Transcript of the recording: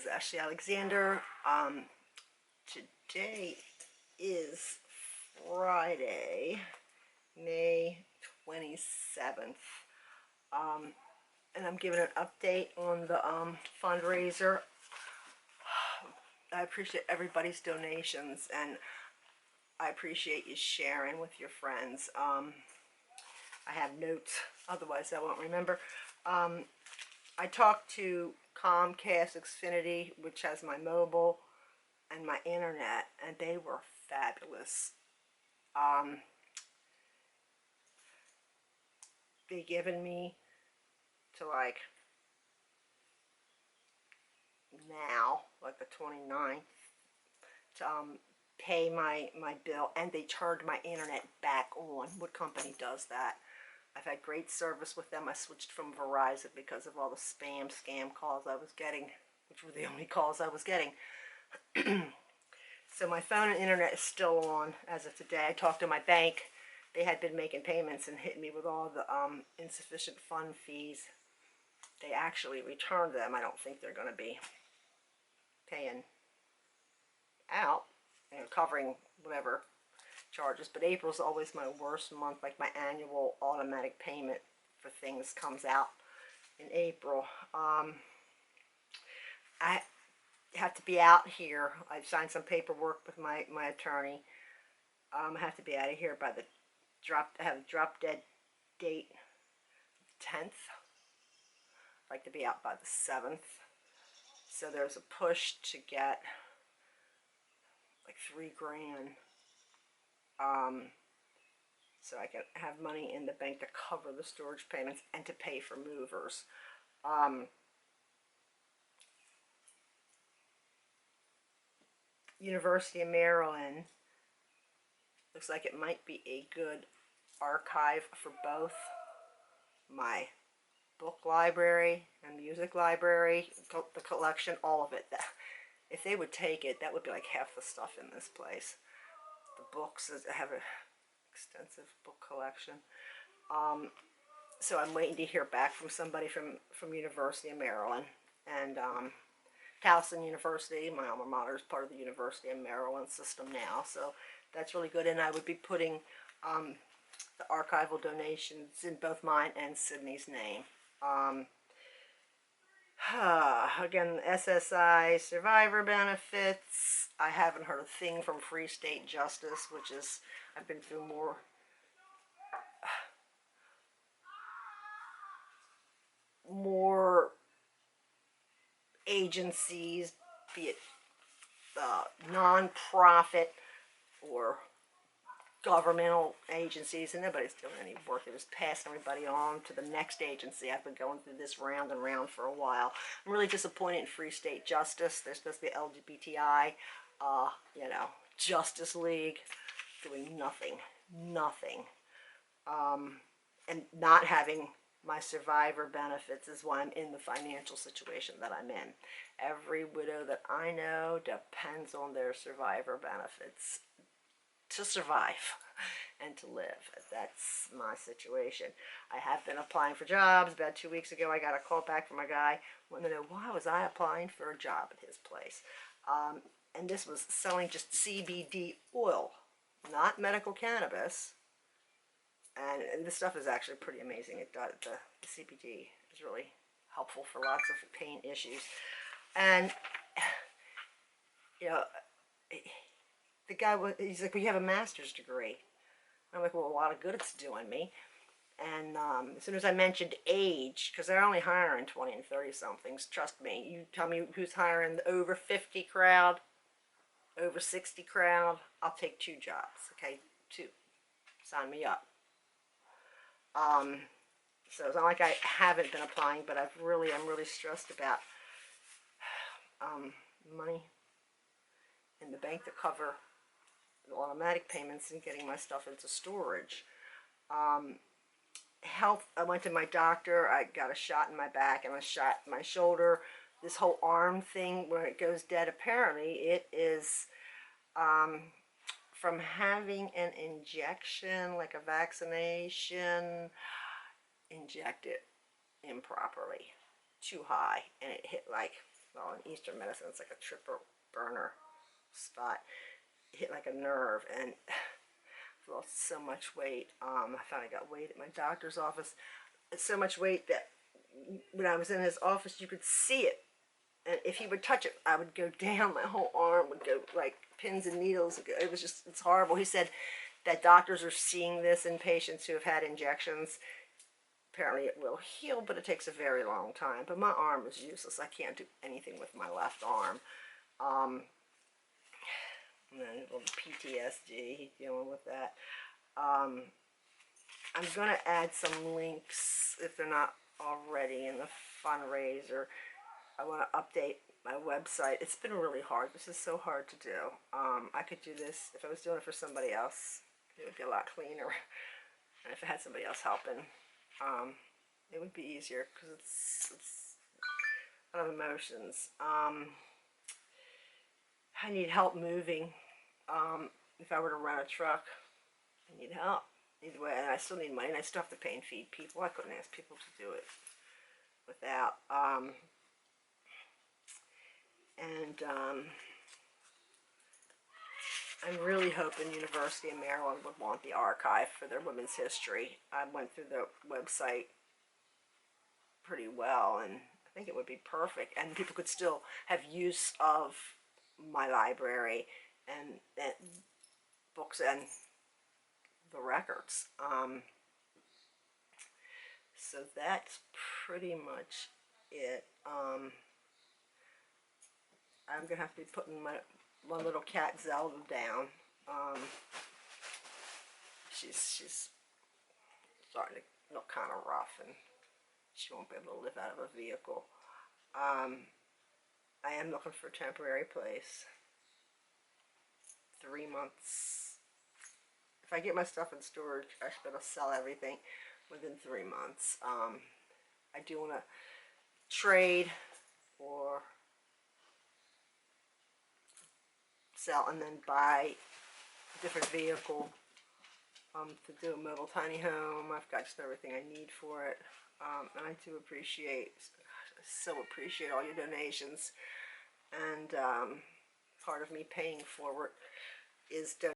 This is Ashley Alexander. Today is Friday, May 27th. And I'm giving an update on the fundraiser. I appreciate everybody's donations, and I appreciate you sharing with your friends. I have notes, otherwise I won't remember. I talked to Comcast Xfinity, which has my mobile and my internet, and they were fabulous. They given me to like now, like the 29th, to pay my bill, and they turned my internet back on. What company does that? I've had great service with them. I switched from Verizon because of all the scam calls I was getting, which were the only calls I was getting. So my phone and internet is still on as of today. I talked to my bank. They had been making payments and hit me with all the insufficient fund fees. They actually returned them. I don't think they're going to be paying out, covering whatever charges. But April's always my worst month. Like my annual automatic payment for things comes out in April. I have to be out here. I've signed some paperwork with my attorney. I have to be out of here by the I have a drop dead date 10th. I'd like to be out by the 7th. So there's a push to get like $3 grand. So I can have money in the bank to cover the storage payments and to pay for movers. University of Maryland looks like it might be a good archive for both my book library and music library, the collection, all of it. If they would take it, that would be like half the stuff in this place. The books, I have an extensive book collection. So I'm waiting to hear back from somebody from University of Maryland. And Towson University, my alma mater, is part of the University of Maryland system now. So that's really good. And I would be putting the archival donations in both mine and Sydney's name. Again, SSI survivor benefits. I haven't heard a thing from Free State Justice, which is, I've been through more agencies, be it non-profit or governmental agencies, and nobody's doing any work. They're just passing everybody on to the next agency. I've been going through this round and round for a while. I'm really disappointed in Free State Justice. They're supposed to be LGBTI, Justice League, doing nothing, and not having my survivor benefits is why I'm in the financial situation that I'm in. Every widow that I know depends on their survivor benefits to survive and to live. That's my situation. I have been applying for jobs. About 2 weeks ago, I got a call back from a guy wanting to know why was I applying for a job at his place. And this was selling just CBD oil, not medical cannabis. And this stuff is actually pretty amazing. The CBD is really helpful for lots of pain issues. And, the guy, he's like, well, you have a master's degree. I'm like, well, a lot of good it's doing me. And as soon as I mentioned age, because they're only hiring 20 and 30 somethings, trust me, you tell me who's hiring the over 50 crowd, over 60 crowd, I'll take 2 jobs, okay, 2. Sign me up. So it's not like I haven't been applying, but I'm really stressed about money in the bank to cover the automatic payments and getting my stuff into storage. Health, I went to my doctor. I got a shot in my back and a shot in my shoulder. This whole arm thing where it goes dead, apparently it is from having an injection, like a vaccination, injected improperly, too high, and it hit like well, in Eastern medicine, it's like a tripper burner spot. It hit like a nerve, and I've lost so much weight. I finally got weight at my doctor's office. It's so much weight that when I was in his office, you could see it. And if he would touch it, I would go down. My whole arm would go like pins and needles. It was just, it's horrible. He said that doctors are seeing this in patients who have had injections. Apparently it will heal, but it takes a very long time. But my arm is useless. I can't do anything with my left arm. And then a little PTSD, dealing with that. I'm going to add some links, if they're not already, in the fundraiser. I want to update my website. It's been really hard. This is so hard to do. I could do this if I was doing it for somebody else. It would be a lot cleaner. And if I had somebody else helping, it would be easier, because it's a lot of emotions. I need help moving. If I were to rent a truck, I need help. Either way, and I still need money, and I still have to pay and feed people. I couldn't ask people to do it without. I'm really hoping University of Maryland would want the archive for their women's history. I went through the website pretty well, and I think it would be perfect, and people could still have use of my library and books and the records. So that's pretty much it. I'm gonna have to be putting my little cat Zelda down. She's starting to look kind of rough, and she won't be able to live out of a vehicle. I am looking for a temporary place. 3 months. If I get my stuff in storage, I should be able to sell everything within 3 months. I do want to trade or sell and then buy a different vehicle to do a mobile tiny home. I've got just everything I need for it. And I do appreciate, so appreciate all your donations. And part of me paying forward is donating.